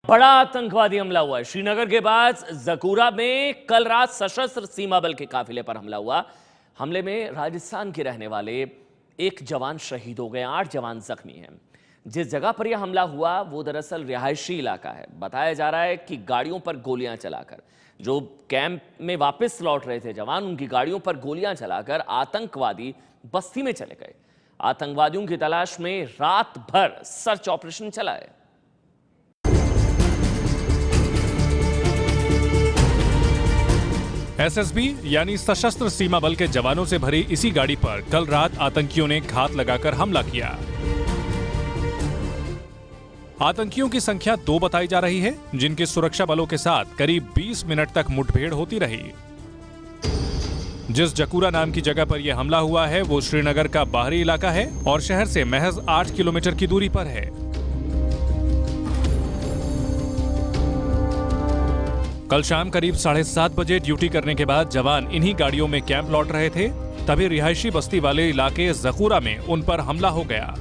बड़ा आतंकवादी हमला हुआ है श्रीनगर के बाद जकूरा में। कल रात सशस्त्र सीमा बल के काफिले पर हमला हुआ। हमले में राजस्थान के रहने वाले एक जवान शहीद हो गए, 8 जवान जख्मी हैं। जिस जगह पर यह हमला हुआ वो दरअसल रिहायशी इलाका है। बताया जा रहा है कि गाड़ियों पर गोलियां चलाकर जो कैंप में वापस लौट रहे थे जवान, उनकी गाड़ियों पर गोलियां चलाकर आतंकवादी बस्ती में चले गए। आतंकवादियों की तलाश में रात भर सर्च ऑपरेशन चला है। एसएसबी यानी सशस्त्र सीमा बल के जवानों से भरी इसी गाड़ी पर कल रात आतंकियों ने घात लगाकर हमला किया। आतंकियों की संख्या 2 बताई जा रही है, जिनके सुरक्षा बलों के साथ करीब 20 मिनट तक मुठभेड़ होती रही। जिस जकूरा नाम की जगह पर यह हमला हुआ है वो श्रीनगर का बाहरी इलाका है और शहर से महज 8 किलोमीटर की दूरी पर है। कल शाम करीब 7:30 बजे ड्यूटी करने के बाद जवान इन्हीं गाड़ियों में कैंप लौट रहे थे, तभी रिहायशी बस्ती वाले इलाके जकूरा में उन पर हमला हो गया।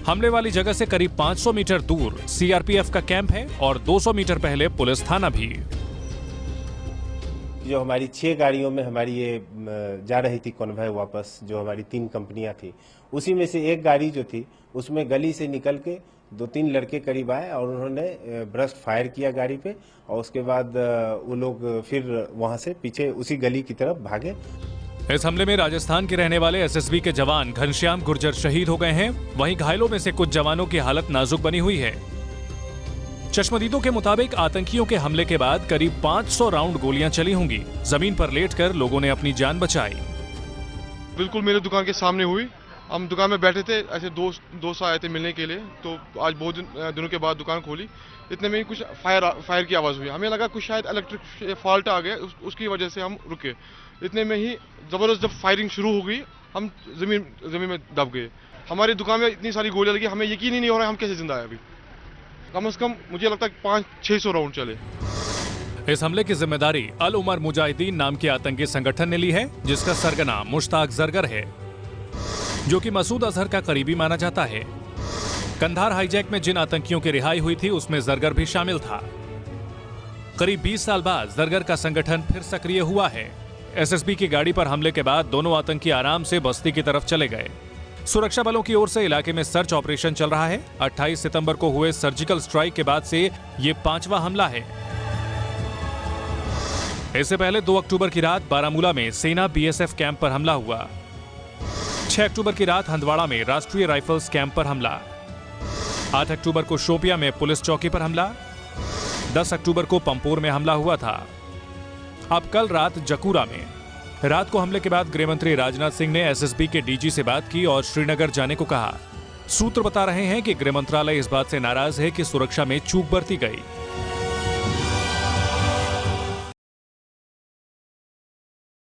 हमले वाली जगह से करीब 500 मीटर दूर सीआरपीएफ का कैंप है और 200 मीटर पहले पुलिस थाना भी। जो हमारी 6 गाड़ियों में हमारी ये जा रही थी कॉन्वॉय वापस, जो हमारी 3 कंपनियां थी, उसी में से एक गाड़ी जो थी उसमें गली से निकल के 2-3 लड़के करीब आए और उन्होंने ब्रस्ट फायर किया गाड़ी पे और उसके बाद वो लोग फिर वहां से पीछे उसी गली की तरफ भागे। इस हमले में राजस्थान के रहने वाले एसएसबी के जवान घनश्याम गुर्जर शहीद हो गए हैं। वहीं घायलों में से कुछ जवानों की हालत नाजुक बनी हुई है। चश्मदीदों के मुताबिक आतंकियों के हमले के बाद करीब 500 राउंड गोलियां चली होंगी। जमीन पर लेटकर लोगों ने अपनी जान बचाई। बिल्कुल मेरे दुकान के सामने हुई। हम दुकान में बैठे थे, ऐसे दोस्त आए थे मिलने के लिए, तो आज बहुत दिनों के बाद दुकान खोली। इतने में ही कुछ फायर की आवाज़ हुई। हमें लगा कुछ शायद इलेक्ट्रिक फॉल्ट आ गया, उसकी वजह से हम रुके। इतने में ही ज़बरदस्त जब फायरिंग शुरू हो गई, हम ज़मीन में दब गए। हमारी दुकान में इतनी सारी गोलियां लगी, हमें यकीन ही नहीं हो रहा है हम कैसे जिंदा है। अभी कम से कम मुझे लगता है 500-600 राउंड चले। इस हमले की जिम्मेदारी अल उमर मुजाहिदीन नाम के आतंकी संगठन ने ली है, जिसका सरगना मुश्ताक जरगर है, जो कि मसूद अजहर का करीबी माना जाता है। कंधार हाईजैक में जिन आतंकियों की रिहाई हुई थी उसमें जरगर भी शामिल था। करीब 20 साल बाद जरगर का संगठन फिर सक्रिय हुआ है। एसएसबी की गाड़ी पर हमले के बाद दोनों आतंकी आराम से बस्ती की तरफ चले गए। सुरक्षा बलों की ओर से इलाके में सर्च ऑपरेशन चल रहा है। 28 सितंबर को हुए सर्जिकल स्ट्राइक के बाद से ये 5वां हमला है। इससे पहले 2 अक्टूबर की रात बारामूला में सेना बीएसएफ कैंप पर हमला हुआ। 6 अक्टूबर की रात हंदवाड़ा में राष्ट्रीय राइफल्स कैंप पर हमला। 8 अक्टूबर को शोपिया में पुलिस चौकी पर हमला। 10 अक्टूबर को पंपोर में हमला हुआ था। अब कल रात जकूरा में। रात को हमले के बाद गृहमंत्री राजनाथ सिंह ने एसएसबी के डीजी से बात की और श्रीनगर जाने को कहा। सूत्र बता रहे हैं कि गृह मंत्रालय इस बात से नाराज है कि सुरक्षा में चूक बरती गई।